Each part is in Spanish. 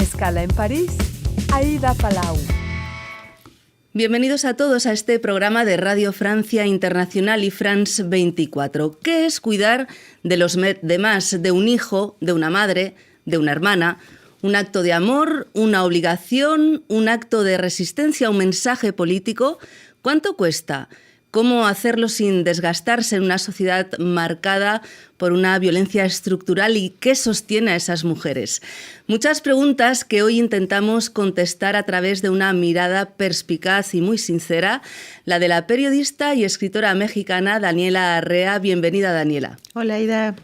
Escala en París, Aida Palau. Bienvenidos a todos a este programa de Radio Francia Internacional y France 24. ¿Qué es cuidar de los demás, de un hijo, de una madre, de una hermana? ¿Un acto de amor, una obligación, un acto de resistencia, un mensaje político? ¿Cuánto cuesta? ¿Cómo hacerlo sin desgastarse en una sociedad marcada por una violencia estructural y qué sostiene a esas mujeres? Muchas preguntas que hoy intentamos contestar a través de una mirada perspicaz y muy sincera, la de la periodista y escritora mexicana Daniela Arrea. Bienvenida, Daniela. Hola, Aida.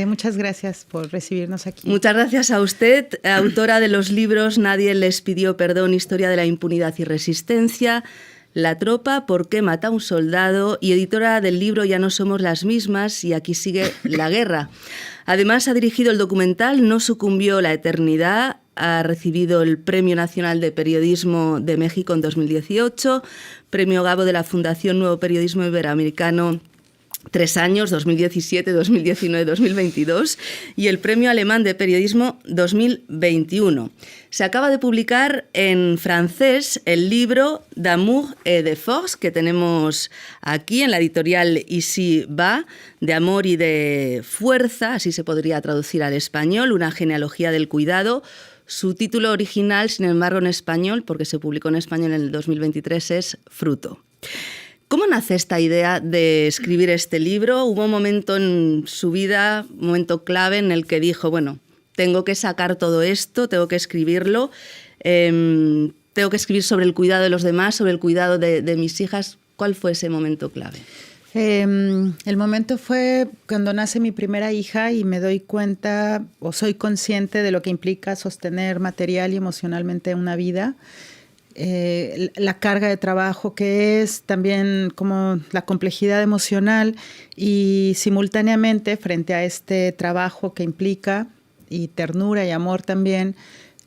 Muchas gracias por recibirnos aquí. Muchas gracias a usted, autora de los libros Nadie les pidió perdón, Historia de la impunidad y resistencia, La tropa, ¿por qué mata a un soldado? Y editora del libro Ya no somos las mismas y aquí sigue la guerra. Además ha dirigido el documental No sucumbió la eternidad, ha recibido el Premio Nacional de Periodismo de México en 2018, Premio Gabo de la Fundación Nuevo Periodismo Iberoamericano 3 años, 2017, 2019, 2022, y el Premio Alemán de Periodismo 2021. Se acaba de publicar en francés el libro D'amour et de force, que tenemos aquí en la editorial Ici va, de amor y de fuerza, así se podría traducir al español, una genealogía del cuidado. Su título original, sin embargo, en español, porque se publicó en español en el 2023, es Fruto. ¿Cómo nace esta idea de escribir este libro? ¿Hubo un momento en su vida, un momento clave en el que dijo, bueno, tengo que sacar todo esto, tengo que escribirlo, tengo que escribir sobre el cuidado de los demás, sobre el cuidado de mis hijas? ¿Cuál fue ese momento clave? El momento fue cuando nace mi primera hija y me doy cuenta o soy consciente de lo que implica sostener material y emocionalmente una vida. La carga de trabajo que es, también como la complejidad emocional y simultáneamente frente a este trabajo que implica y ternura y amor también,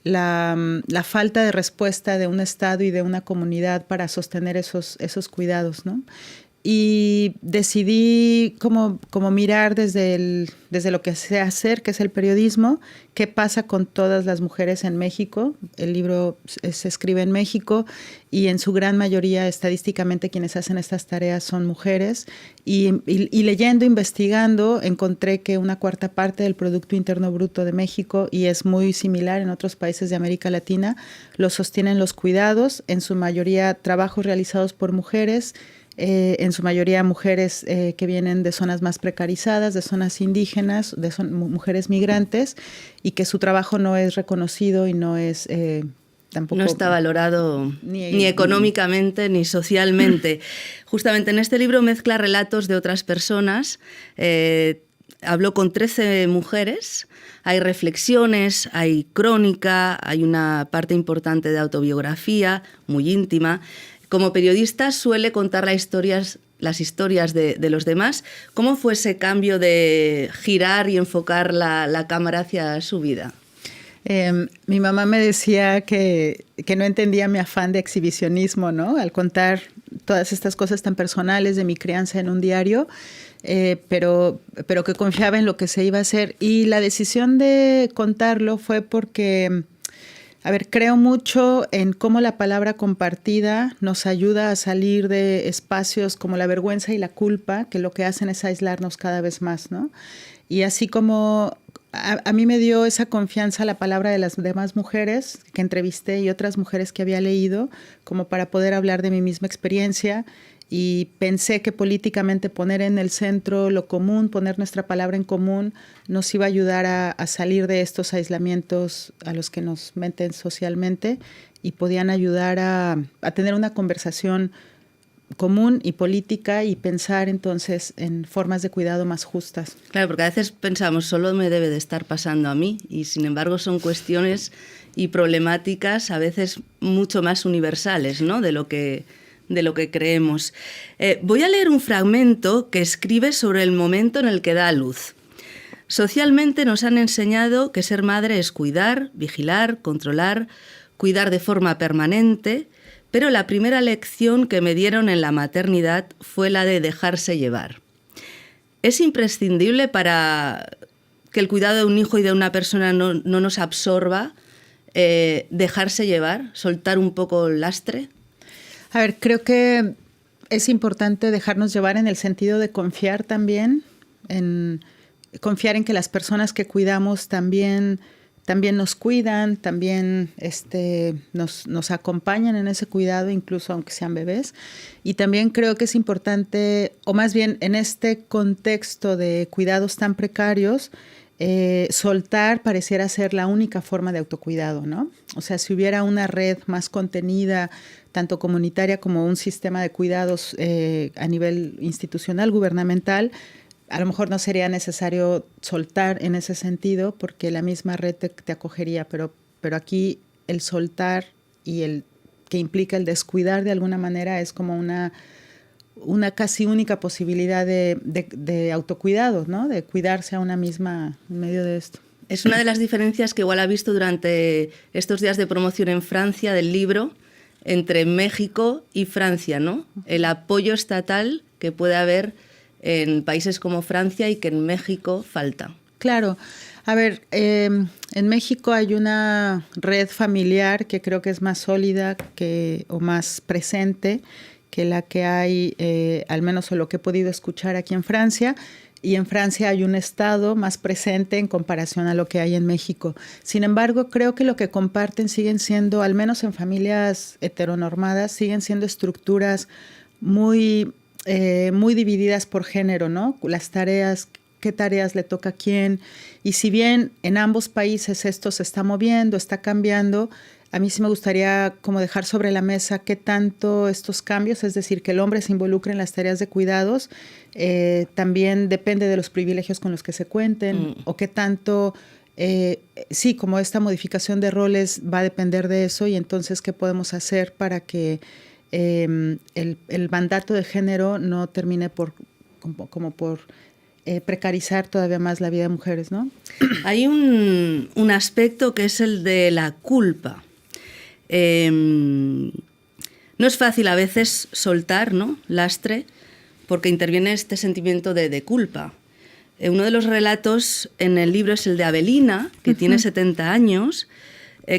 la falta de respuesta de un Estado y de una comunidad para sostener esos cuidados, ¿no? Y decidí como mirar desde lo que sé hacer, que es el periodismo, qué pasa con todas las mujeres en México. El libro se escribe en México y en su gran mayoría, estadísticamente, quienes hacen estas tareas son mujeres. Y leyendo, investigando, encontré que una cuarta parte del Producto Interno Bruto de México, y es muy similar en otros países de América Latina, lo sostienen los cuidados, en su mayoría trabajos realizados por mujeres, en su mayoría mujeres que vienen de zonas más precarizadas, de zonas indígenas, mujeres migrantes, y que su trabajo no es reconocido y no es tampoco... No está valorado ni económicamente ni socialmente. Justamente en este libro mezcla relatos de otras personas. Habló con 13 mujeres, hay reflexiones, hay crónica, hay una parte importante de autobiografía, muy íntima. Como periodista suele contar las historias de los demás. ¿Cómo fue ese cambio de girar y enfocar la cámara hacia su vida? Mi mamá me decía que no entendía mi afán de exhibicionismo, ¿no? Al contar todas estas cosas tan personales de mi crianza en un diario, pero que confiaba en lo que se iba a hacer. Y la decisión de contarlo fue porque... creo mucho en cómo la palabra compartida nos ayuda a salir de espacios como la vergüenza y la culpa, que lo que hacen es aislarnos cada vez más, ¿no? Y así como a mí me dio esa confianza la palabra de las demás mujeres que entrevisté y otras mujeres que había leído, como para poder hablar de mi misma experiencia. Y pensé que políticamente poner en el centro lo común, poner nuestra palabra en común, nos iba a ayudar a salir de estos aislamientos a los que nos meten socialmente y podían ayudar a tener una conversación común y política y pensar entonces en formas de cuidado más justas. Claro, porque a veces pensamos, solo me debe de estar pasando a mí, y sin embargo son cuestiones y problemáticas a veces mucho más universales, ¿no?, de lo que creemos. Voy a leer un fragmento que escribe sobre el momento en el que da a luz. Socialmente nos han enseñado que ser madre es cuidar, vigilar, controlar, cuidar de forma permanente, pero la primera lección que me dieron en la maternidad fue la de dejarse llevar. Es imprescindible para que el cuidado de un hijo y de una persona no nos absorba dejarse llevar, soltar un poco el lastre? A ver, creo que es importante dejarnos llevar en el sentido de confiar también, confiar en que las personas que cuidamos también nos cuidan, también nos acompañan en ese cuidado, incluso aunque sean bebés. Y también creo que es importante, o más bien en este contexto de cuidados tan precarios, soltar pareciera ser la única forma de autocuidado, ¿no? O sea, si hubiera una red más contenida, tanto comunitaria como un sistema de cuidados a nivel institucional, gubernamental, a lo mejor no sería necesario soltar en ese sentido porque la misma red te acogería, pero aquí el soltar y el que implica el descuidar de alguna manera es como una casi única posibilidad de autocuidado, ¿no? De cuidarse a una misma en medio de esto. Es una de las diferencias que igual ha visto durante estos días de promoción en Francia del libro entre México y Francia, ¿no? El apoyo estatal que puede haber en países como Francia y que en México falta. Claro. A ver, en México hay una red familiar que creo que es más sólida o más presente que la que hay, al menos o lo que he podido escuchar aquí en Francia. Y en Francia hay un Estado más presente en comparación a lo que hay en México. Sin embargo, creo que lo que comparten siguen siendo, al menos en familias heteronormadas, siguen siendo estructuras muy divididas por género, ¿no? Las tareas, qué tareas le toca a quién. Y si bien en ambos países esto se está moviendo, está cambiando, a mí sí me gustaría como dejar sobre la mesa qué tanto estos cambios, es decir, que el hombre se involucre en las tareas de cuidados, también depende de los privilegios con los que se cuenten, o qué tanto, sí, como esta modificación de roles va a depender de eso, y entonces qué podemos hacer para que el mandato de género no termine por precarizar todavía más la vida de mujeres, ¿no? Hay un aspecto que es el de la culpa. No es fácil a veces soltar, ¿no? Lastre, porque interviene este sentimiento de culpa. Uno de los relatos en el libro es el de Avelina, que tiene 70 años.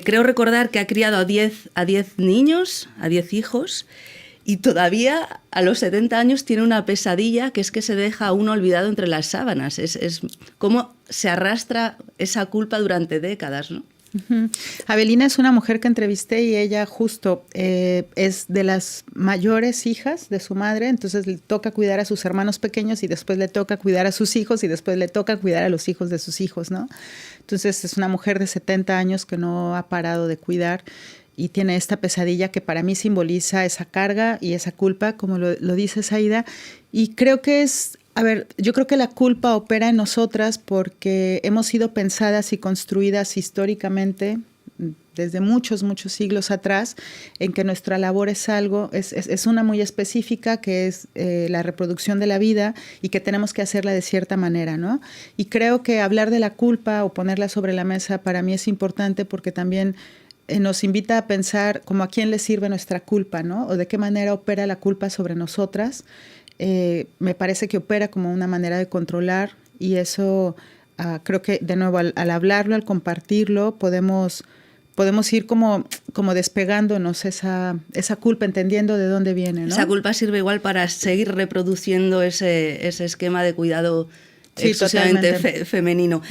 Creo recordar que ha criado a 10 niños, a 10 hijos, y todavía a los 70 años tiene una pesadilla que es que se deja a uno olvidado entre las sábanas. Es cómo se arrastra esa culpa durante décadas, ¿no? Avelina es una mujer que entrevisté y ella justo es de las mayores hijas de su madre, entonces le toca cuidar a sus hermanos pequeños y después le toca cuidar a sus hijos y después le toca cuidar a los hijos de sus hijos, ¿no? Entonces es una mujer de 70 años que no ha parado de cuidar y tiene esta pesadilla que para mí simboliza esa carga y esa culpa, como lo dice Zaida, y creo que yo creo que la culpa opera en nosotras porque hemos sido pensadas y construidas históricamente desde muchos siglos atrás en que nuestra labor es una muy específica, que es la reproducción de la vida y que tenemos que hacerla de cierta manera, ¿no? Y creo que hablar de la culpa o ponerla sobre la mesa para mí es importante porque también nos invita a pensar como a quién le sirve nuestra culpa, ¿no? O de qué manera opera la culpa sobre nosotras. Me parece que opera como una manera de controlar y eso creo que de nuevo al hablarlo, al compartirlo, podemos ir como despegándonos esa culpa, entendiendo de dónde viene, ¿no? Esa culpa sirve igual para seguir reproduciendo ese esquema de cuidado exclusivamente femenino.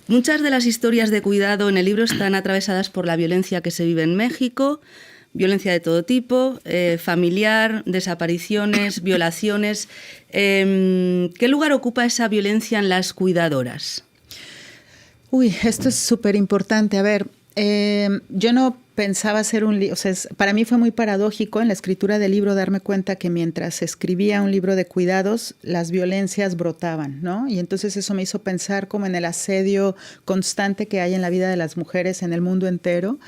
Muchas de las historias de cuidado en el libro están atravesadas por la violencia que se vive en México, violencia de todo tipo, familiar, desapariciones, violaciones. ¿Qué lugar ocupa esa violencia en las cuidadoras? Uy, esto es súper importante. A ver, yo no pensaba hacer un libro, o sea, para mí fue muy paradójico en la escritura del libro darme cuenta que mientras escribía un libro de cuidados, las violencias brotaban, ¿no? Y entonces eso me hizo pensar como en el asedio constante que hay en la vida de las mujeres en el mundo entero.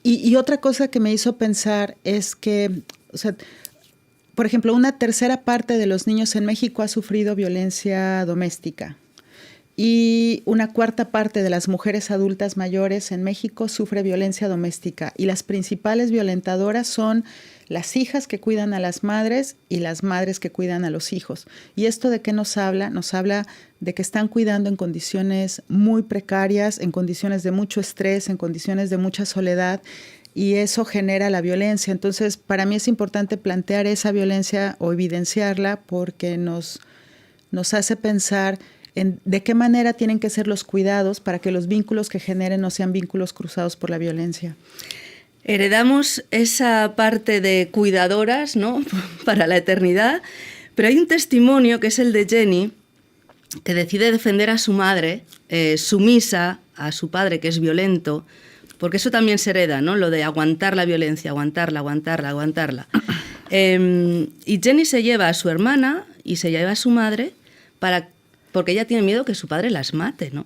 Y otra cosa que me hizo pensar es que, o sea, por ejemplo, una tercera parte de los niños en México ha sufrido violencia doméstica. y una cuarta parte de las mujeres adultas mayores en México sufre violencia doméstica y las principales violentadoras son las hijas que cuidan a las madres y las madres que cuidan a los hijos. ¿Y esto de qué nos habla? Nos habla de que están cuidando en condiciones muy precarias, en condiciones de mucho estrés, en condiciones de mucha soledad, y eso genera la violencia. Entonces, para mí es importante plantear esa violencia o evidenciarla porque nos hace pensar en de qué manera tienen que ser los cuidados para que los vínculos que generen no sean vínculos cruzados por la violencia. Heredamos esa parte de cuidadoras, ¿no? Para la eternidad, pero hay un testimonio que es el de Jenny, que decide defender a su madre, sumisa a su padre, que es violento, porque eso también se hereda, ¿no? Lo de aguantar la violencia, aguantarla. Y Jenny se lleva a su hermana y se lleva a su madre porque ella tiene miedo que su padre las mate, ¿no?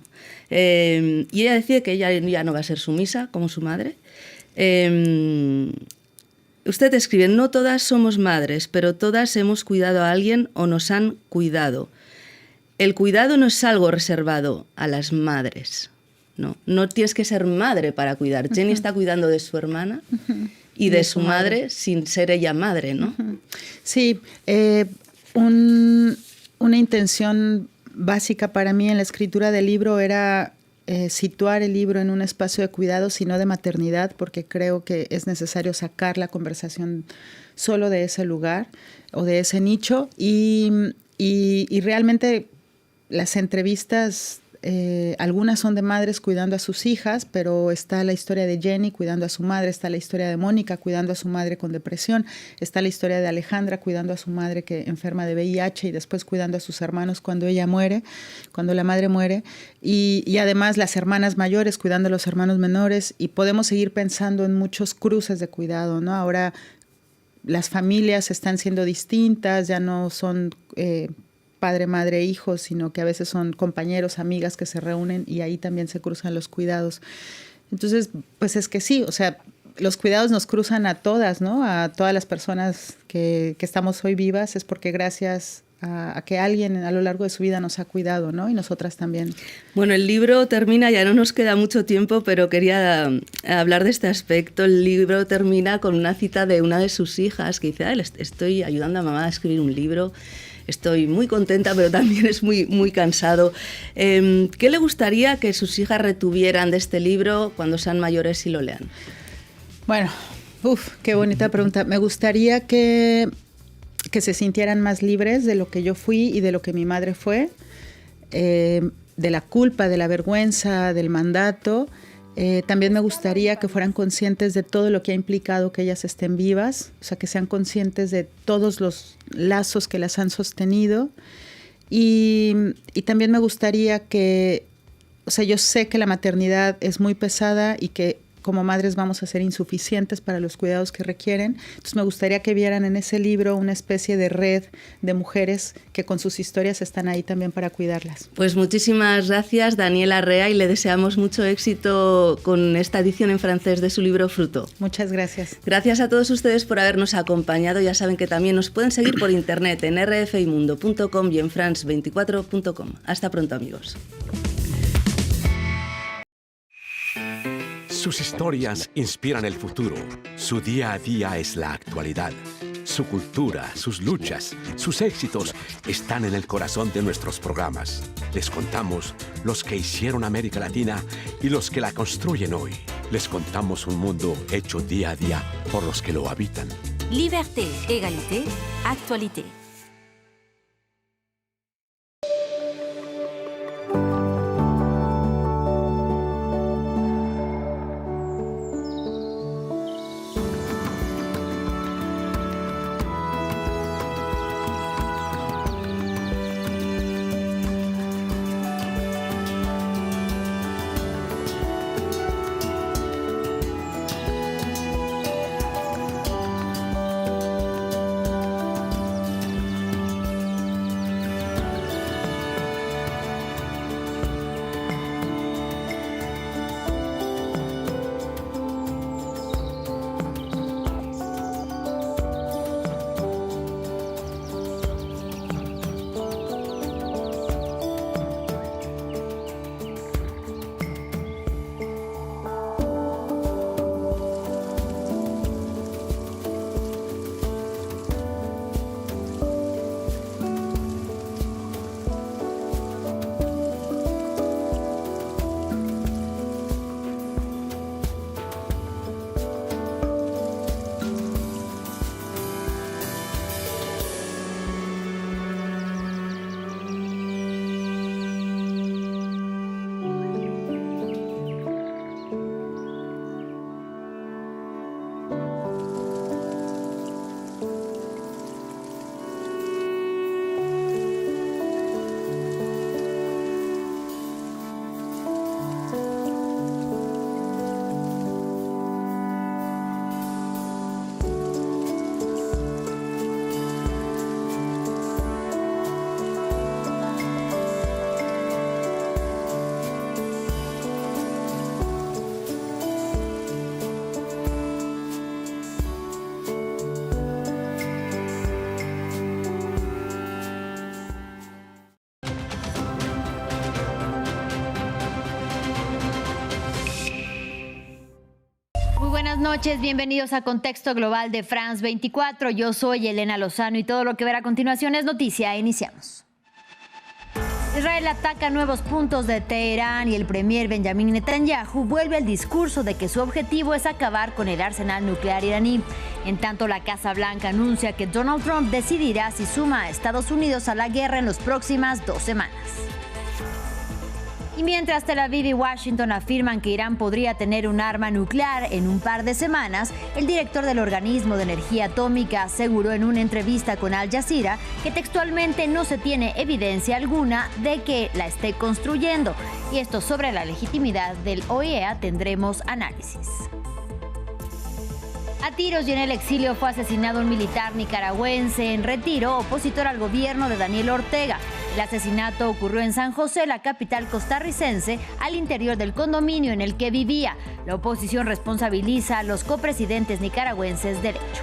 Y ella decide que ella ya no va a ser sumisa como su madre. Usted escribe, no todas somos madres, pero todas hemos cuidado a alguien o nos han cuidado. El cuidado no es algo reservado a las madres, ¿no? No tienes que ser madre para cuidar. Jenny está cuidando de su hermana y de su madre sin ser ella madre, ¿no? Sí, una intención básica para mí en la escritura del libro era situar el libro en un espacio de cuidados y no de maternidad, porque creo que es necesario sacar la conversación solo de ese lugar o de ese nicho y realmente las entrevistas, algunas son de madres cuidando a sus hijas, pero está la historia de Jenny cuidando a su madre, está la historia de Mónica cuidando a su madre con depresión, está la historia de Alejandra cuidando a su madre que enferma de VIH y después cuidando a sus hermanos cuando ella muere, cuando la madre muere, y además las hermanas mayores cuidando a los hermanos menores, y podemos seguir pensando en muchos cruces de cuidado, ¿no? Ahora las familias están siendo distintas, ya no son padre, madre, hijos, sino que a veces son compañeros, amigas que se reúnen y ahí también se cruzan los cuidados. Entonces, pues es que sí, o sea, los cuidados nos cruzan a todas, ¿no? A todas las personas que estamos hoy vivas, es porque gracias a que alguien a lo largo de su vida nos ha cuidado, ¿no? Y nosotras también. Bueno, el libro termina, ya no nos queda mucho tiempo, pero quería hablar de este aspecto. El libro termina con una cita de una de sus hijas que dice, estoy ayudando a mamá a escribir un libro. Estoy muy contenta, pero también es muy, muy cansado. ¿Qué le gustaría que sus hijas retuvieran de este libro cuando sean mayores y lo lean? Bueno, qué bonita pregunta. Me gustaría que se sintieran más libres de lo que yo fui y de lo que mi madre fue, de la culpa, de la vergüenza, del mandato. También me gustaría que fueran conscientes de todo lo que ha implicado que ellas estén vivas, o sea, que sean conscientes de todos los lazos que las han sostenido. Y también me gustaría que, o sea, yo sé que la maternidad es muy pesada y que como madres vamos a ser insuficientes para los cuidados que requieren. Entonces me gustaría que vieran en ese libro una especie de red de mujeres que con sus historias están ahí también para cuidarlas. Pues muchísimas gracias, Daniela Rea, y le deseamos mucho éxito con esta edición en francés de su libro Fruto. Muchas gracias. Gracias a todos ustedes por habernos acompañado. Ya saben que también nos pueden seguir por internet en rfimundo.com y en france24.com. Hasta pronto, amigos. Sus historias inspiran el futuro. Su día a día es la actualidad. Su cultura, sus luchas, sus éxitos están en el corazón de nuestros programas. Les contamos los que hicieron América Latina y los que la construyen hoy. Les contamos un mundo hecho día a día por los que lo habitan. Liberté, égalité, actualité. Buenas noches, bienvenidos a Contexto Global de France 24. Yo soy Elena Lozano y todo lo que verá a continuación es noticia. Iniciamos. Israel ataca nuevos puntos de Teherán y el premier Benjamin Netanyahu vuelve al discurso de que su objetivo es acabar con el arsenal nuclear iraní. En tanto, la Casa Blanca anuncia que Donald Trump decidirá si suma a Estados Unidos a la guerra en las próximas 2 semanas. Y mientras Tel Aviv y Washington afirman que Irán podría tener un arma nuclear en un par de semanas, el director del organismo de energía atómica aseguró en una entrevista con Al Jazeera que textualmente no se tiene evidencia alguna de que la esté construyendo. Y esto sobre la legitimidad del OIEA tendremos análisis. A tiros y en el exilio fue asesinado un militar nicaragüense en retiro, opositor al gobierno de Daniel Ortega. El asesinato ocurrió en San José, la capital costarricense, al interior del condominio en el que vivía. La oposición responsabiliza a los copresidentes nicaragüenses del hecho.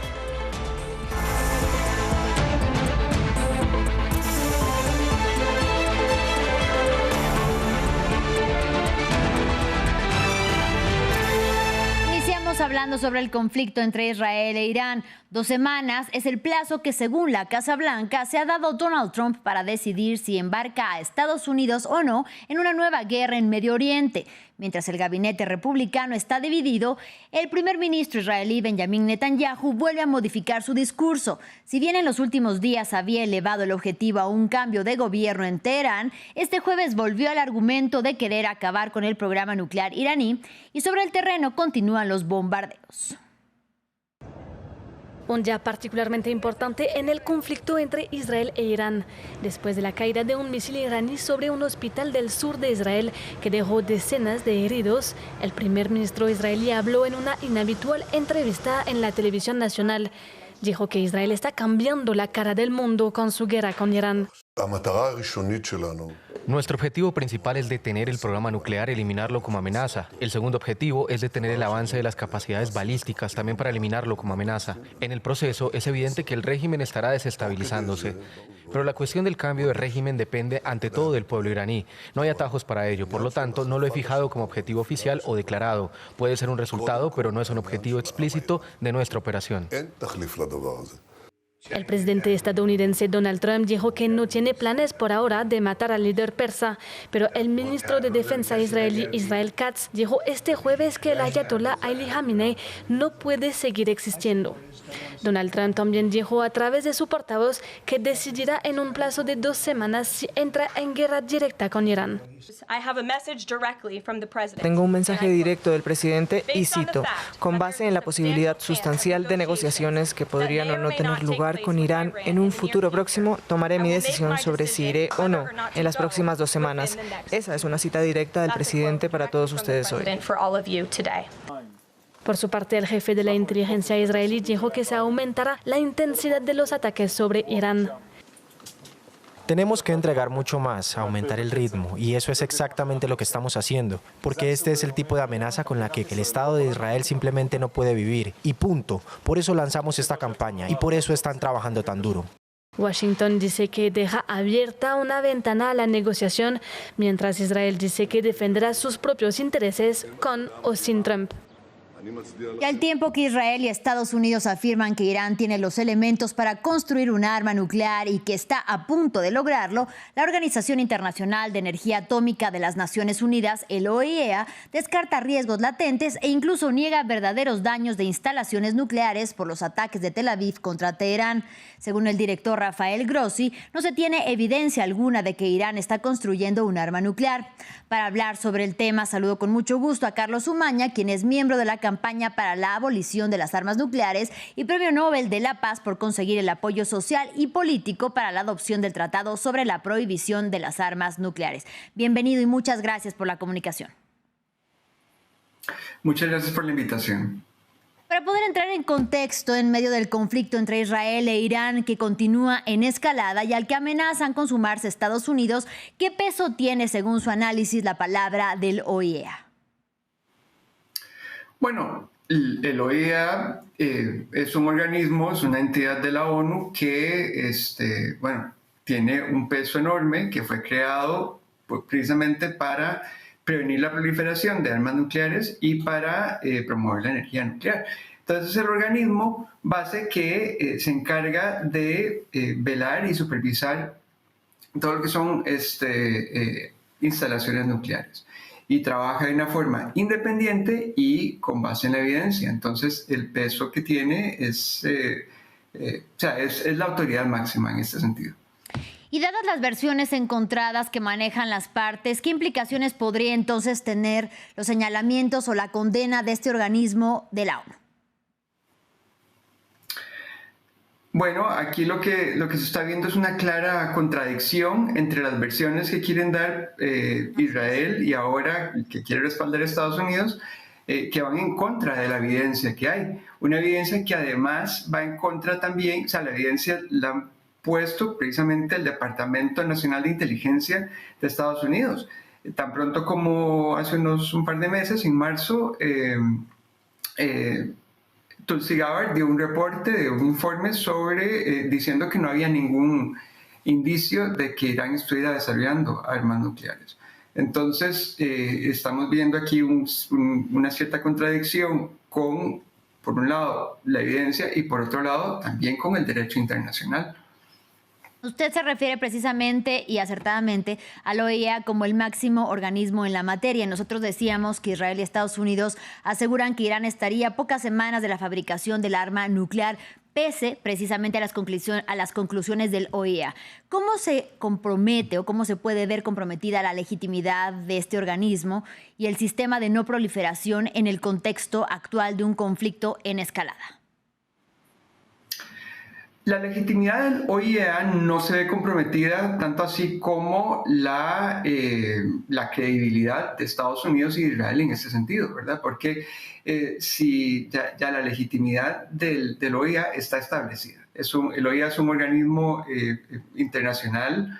Hablando sobre el conflicto entre Israel e Irán. 2 semanas es el plazo que, según la Casa Blanca, se ha dado Donald Trump para decidir si embarca a Estados Unidos o no en una nueva guerra en Medio Oriente. Mientras el gabinete republicano está dividido, el primer ministro israelí Benjamin Netanyahu vuelve a modificar su discurso. Si bien en los últimos días había elevado el objetivo a un cambio de gobierno en Teherán, este jueves volvió al argumento de querer acabar con el programa nuclear iraní y sobre el terreno continúan los bombardeos. Un día particularmente importante en el conflicto entre Israel e Irán, después de la caída de un misil iraní sobre un hospital del sur de Israel que dejó decenas de heridos. El primer ministro israelí habló en una inhabitual entrevista en la televisión nacional. Dijo que Israel está cambiando la cara del mundo con su guerra con Irán. Nuestro objetivo principal es detener el programa nuclear, eliminarlo como amenaza. El segundo objetivo es detener el avance de las capacidades balísticas, también para eliminarlo como amenaza. En el proceso es evidente que el régimen estará desestabilizándose. Pero la cuestión del cambio de régimen depende ante todo del pueblo iraní. No hay atajos para ello, por lo tanto no lo he fijado como objetivo oficial o declarado. Puede ser un resultado, pero no es un objetivo explícito de nuestra operación. El presidente estadounidense Donald Trump dijo que no tiene planes por ahora de matar al líder persa, pero el ministro de Defensa israelí Israel Katz dijo este jueves que el ayatolá Ali Khamenei no puede seguir existiendo. Donald Trump también dijo a través de su portavoz que decidirá en un plazo de 2 semanas si entra en guerra directa con Irán. Tengo un mensaje directo del presidente y cito, con base en la posibilidad sustancial de negociaciones que podrían o no tener lugar con Irán en un futuro próximo, tomaré mi decisión sobre si iré o no en las próximas 2 semanas. Esa es una cita directa del presidente para todos ustedes hoy. Por su parte, el jefe de la inteligencia israelí dijo que se aumentará la intensidad de los ataques sobre Irán. Tenemos que entregar mucho más, aumentar el ritmo, y eso es exactamente lo que estamos haciendo, porque este es el tipo de amenaza con la que el Estado de Israel simplemente no puede vivir, y punto. Por eso lanzamos esta campaña, y por eso están trabajando tan duro. Washington dice que deja abierta una ventana a la negociación, mientras Israel dice que defenderá sus propios intereses con o sin Trump. Y al tiempo que Israel y Estados Unidos afirman que Irán tiene los elementos para construir un arma nuclear y que está a punto de lograrlo, la Organización Internacional de Energía Atómica de las Naciones Unidas, el OIEA, descarta riesgos latentes e incluso niega verdaderos daños de instalaciones nucleares por los ataques de Tel Aviv contra Teherán. Según el director Rafael Grossi, no se tiene evidencia alguna de que Irán está construyendo un arma nuclear. Para hablar sobre el tema, saludo con mucho gusto a Carlos Umaña, quien es miembro de la campaña para la abolición de las armas nucleares y Premio Nobel de la Paz por conseguir el apoyo social y político para la adopción del Tratado sobre la Prohibición de las Armas Nucleares. Bienvenido y muchas gracias por la comunicación. Muchas gracias por la invitación. Para poder entrar en contexto en medio del conflicto entre Israel e Irán que continúa en escalada y al que amenazan con sumarse Estados Unidos, ¿qué peso tiene, según su análisis, la palabra del OIEA? Bueno, el OIEA es un organismo, es una entidad de la ONU que tiene un peso enorme, que fue creado precisamente para prevenir la proliferación de armas nucleares y para promover la energía nuclear. Entonces, el organismo base que se encarga de velar y supervisar todo lo que son instalaciones nucleares, y trabaja de una forma independiente y con base en la evidencia. Entonces, el peso que tiene es la autoridad máxima en este sentido. Y dadas las versiones encontradas que manejan las partes, ¿qué implicaciones podría entonces tener los señalamientos o la condena de este organismo de la ONU? Bueno, aquí lo que se está viendo es una clara contradicción entre las versiones que quieren dar Israel y ahora que quiere respaldar Estados Unidos, que van en contra de la evidencia que hay. Una evidencia que además va en contra también, o sea, la evidencia la han puesto precisamente el Departamento Nacional de Inteligencia de Estados Unidos. Tan pronto como hace un par de meses, en marzo, Tulsi Gabbard dio un reporte, de un informe sobre diciendo que no había ningún indicio de que Irán estuviera desarrollando armas nucleares. Entonces, estamos viendo aquí una cierta contradicción con, por un lado, la evidencia y por otro lado, también con el derecho internacional. Usted se refiere precisamente y acertadamente a la OEA como el máximo organismo en la materia. Nosotros decíamos que Israel y Estados Unidos aseguran que Irán estaría a pocas semanas de la fabricación del arma nuclear, pese precisamente a las conclusiones del OEA. ¿Cómo se compromete o cómo se puede ver comprometida la legitimidad de este organismo y el sistema de no proliferación en el contexto actual de un conflicto en escalada? La legitimidad del OIEA no se ve comprometida tanto así como la credibilidad de Estados Unidos y Israel en ese sentido, ¿verdad? Porque si ya la legitimidad del OIEA está establecida. El OIEA es un organismo internacional,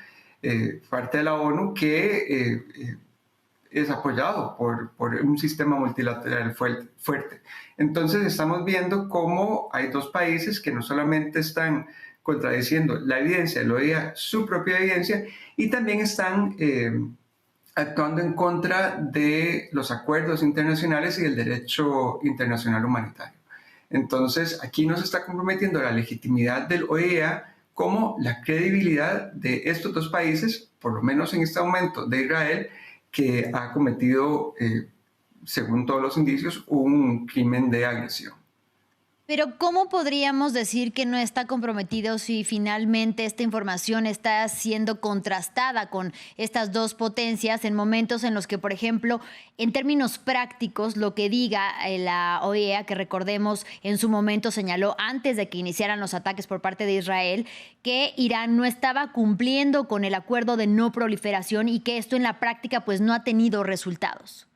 parte de la ONU, que es apoyado por un sistema multilateral fuerte. Entonces estamos viendo cómo hay dos países que no solamente están contradiciendo la evidencia, lo OEA, su propia evidencia, y también están actuando en contra de los acuerdos internacionales y del derecho internacional humanitario. Entonces aquí nos está comprometiendo la legitimidad del OEA como la credibilidad de estos dos países, por lo menos en este momento de Israel, que ha cometido, según todos los indicios, un crimen de agresión. Pero ¿cómo podríamos decir que no está comprometido si finalmente esta información está siendo contrastada con estas dos potencias en momentos en los que, por ejemplo, en términos prácticos, lo que diga la OEA, que recordemos en su momento señaló antes de que iniciaran los ataques por parte de Israel, que Irán no estaba cumpliendo con el acuerdo de no proliferación y que esto en la práctica pues no ha tenido resultados?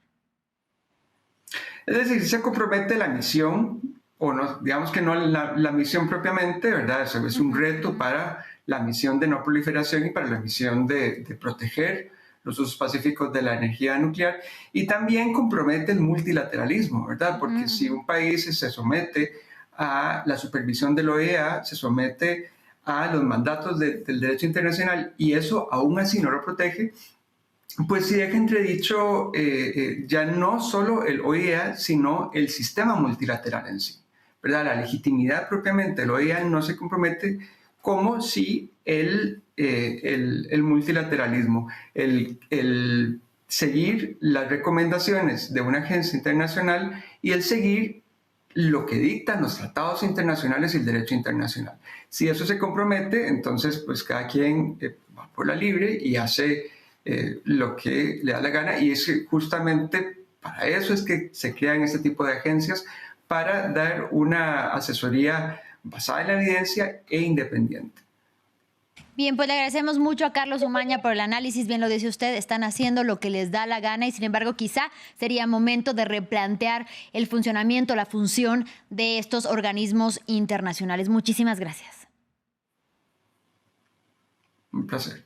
Es decir, se compromete la misión, o no, digamos que no la misión propiamente, ¿verdad? Eso es un reto para la misión de no proliferación y para la misión de proteger los usos pacíficos de la energía nuclear, y también compromete el multilateralismo, ¿verdad? Porque si un país se somete a la supervisión de la OEA, se somete a los mandatos del derecho internacional y eso aún así no lo protege, pues sí deja entredicho ya no solo el OEA, sino el sistema multilateral en sí, ¿verdad? La legitimidad propiamente del OEA no se compromete, como si el multilateralismo, el seguir las recomendaciones de una agencia internacional y el seguir lo que dictan los tratados internacionales y el derecho internacional. Si eso se compromete, entonces pues cada quien va por la libre y hace lo que le da la gana, y es que justamente para eso es que se crean este tipo de agencias, para dar una asesoría basada en la evidencia e independiente. Bien, pues le agradecemos mucho a Carlos Umaña por el análisis. Bien lo dice usted, están haciendo lo que les da la gana y sin embargo quizá sería momento de replantear el funcionamiento, la función de estos organismos internacionales. Muchísimas gracias. Un placer.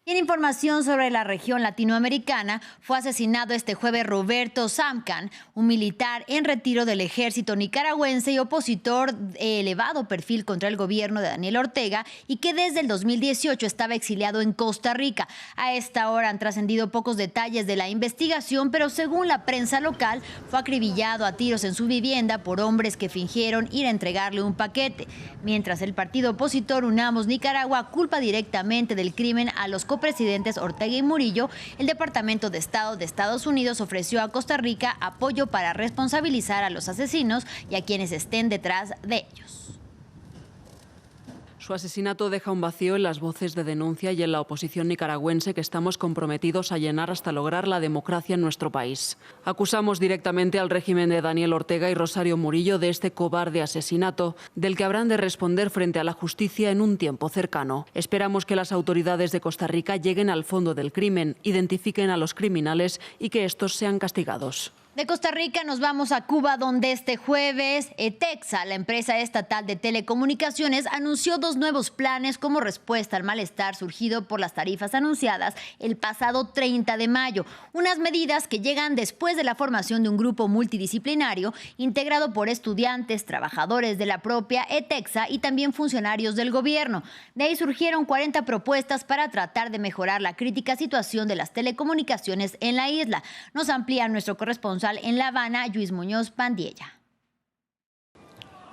Y en información sobre la región latinoamericana, fue asesinado este jueves Roberto Samcan, un militar en retiro del ejército nicaragüense y opositor de elevado perfil contra el gobierno de Daniel Ortega y que desde el 2018 estaba exiliado en Costa Rica. A esta hora han trascendido pocos detalles de la investigación, pero según la prensa local, fue acribillado a tiros en su vivienda por hombres que fingieron ir a entregarle un paquete. Mientras el partido opositor Unamos Nicaragua culpa directamente del crimen a los copresidentes Ortega y Murillo, el Departamento de Estado de Estados Unidos ofreció a Costa Rica apoyo para responsabilizar a los asesinos y a quienes estén detrás de ellos. Su asesinato deja un vacío en las voces de denuncia y en la oposición nicaragüense que estamos comprometidos a llenar hasta lograr la democracia en nuestro país. Acusamos directamente al régimen de Daniel Ortega y Rosario Murillo de este cobarde asesinato, del que habrán de responder frente a la justicia en un tiempo cercano. Esperamos que las autoridades de Costa Rica lleguen al fondo del crimen, identifiquen a los criminales y que estos sean castigados. De Costa Rica nos vamos a Cuba, donde este jueves ETEXA, la empresa estatal de telecomunicaciones, anunció 2 nuevos planes como respuesta al malestar surgido por las tarifas anunciadas el pasado 30 de mayo. Unas medidas que llegan después de la formación de un grupo multidisciplinario integrado por estudiantes, trabajadores de la propia ETEXA y también funcionarios del gobierno. De ahí surgieron 40 propuestas para tratar de mejorar la crítica situación de las telecomunicaciones en la isla. Nos amplía nuestro corresponsal en La Habana, Luis Muñoz Pandiella.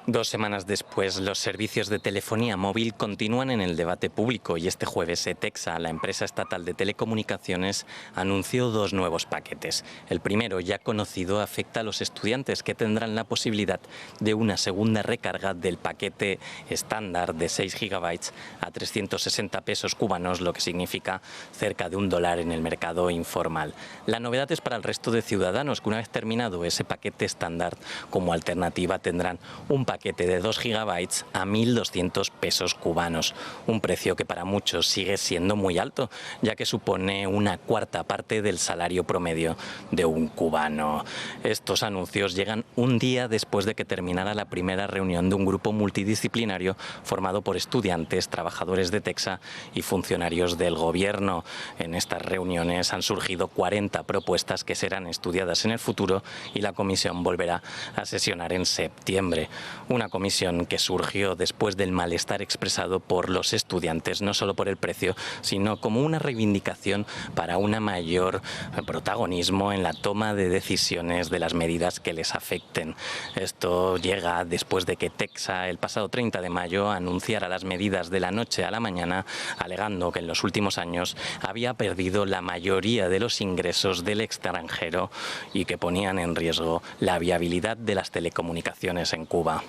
2 semanas después, los servicios de telefonía móvil continúan en el debate público y este jueves ETEXA, la empresa estatal de telecomunicaciones, anunció 2 nuevos paquetes. El primero, ya conocido, afecta a los estudiantes que tendrán la posibilidad de una segunda recarga del paquete estándar de 6 gigabytes a 360 pesos cubanos, lo que significa cerca de $1 en el mercado informal. La novedad es para el resto de ciudadanos que una vez terminado ese paquete estándar, como alternativa tendrán un paquete de 2 gigabytes a 1.200 pesos cubanos, un precio que para muchos sigue siendo muy alto, ya que supone una cuarta parte del salario promedio de un cubano. Estos anuncios llegan un día después de que terminara la primera reunión de un grupo multidisciplinario formado por estudiantes, trabajadores de ETEXA y funcionarios del gobierno. En estas reuniones han surgido 40 propuestas que serán estudiadas en el futuro y la comisión volverá a sesionar en septiembre. Una comisión que surgió después del malestar expresado por los estudiantes, no solo por el precio, sino como una reivindicación para un mayor protagonismo en la toma de decisiones de las medidas que les afecten. Esto llega después de que ETEXA el pasado 30 de mayo anunciara las medidas de la noche a la mañana, alegando que en los últimos años había perdido la mayoría de los ingresos del extranjero y que ponían en riesgo la viabilidad de las telecomunicaciones en Cuba.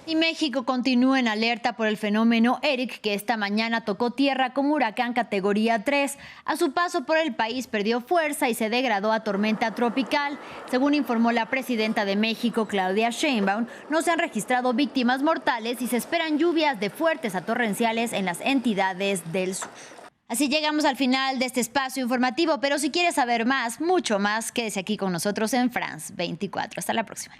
Y México continúa en alerta por el fenómeno Eric, que esta mañana tocó tierra como huracán categoría 3. A su paso por el país perdió fuerza y se degradó a tormenta tropical. Según informó la presidenta de México, Claudia Sheinbaum, no se han registrado víctimas mortales y se esperan lluvias de fuertes a torrenciales en las entidades del sur. Así llegamos al final de este espacio informativo, pero si quieres saber más, mucho más, quédese aquí con nosotros en France 24. Hasta la próxima.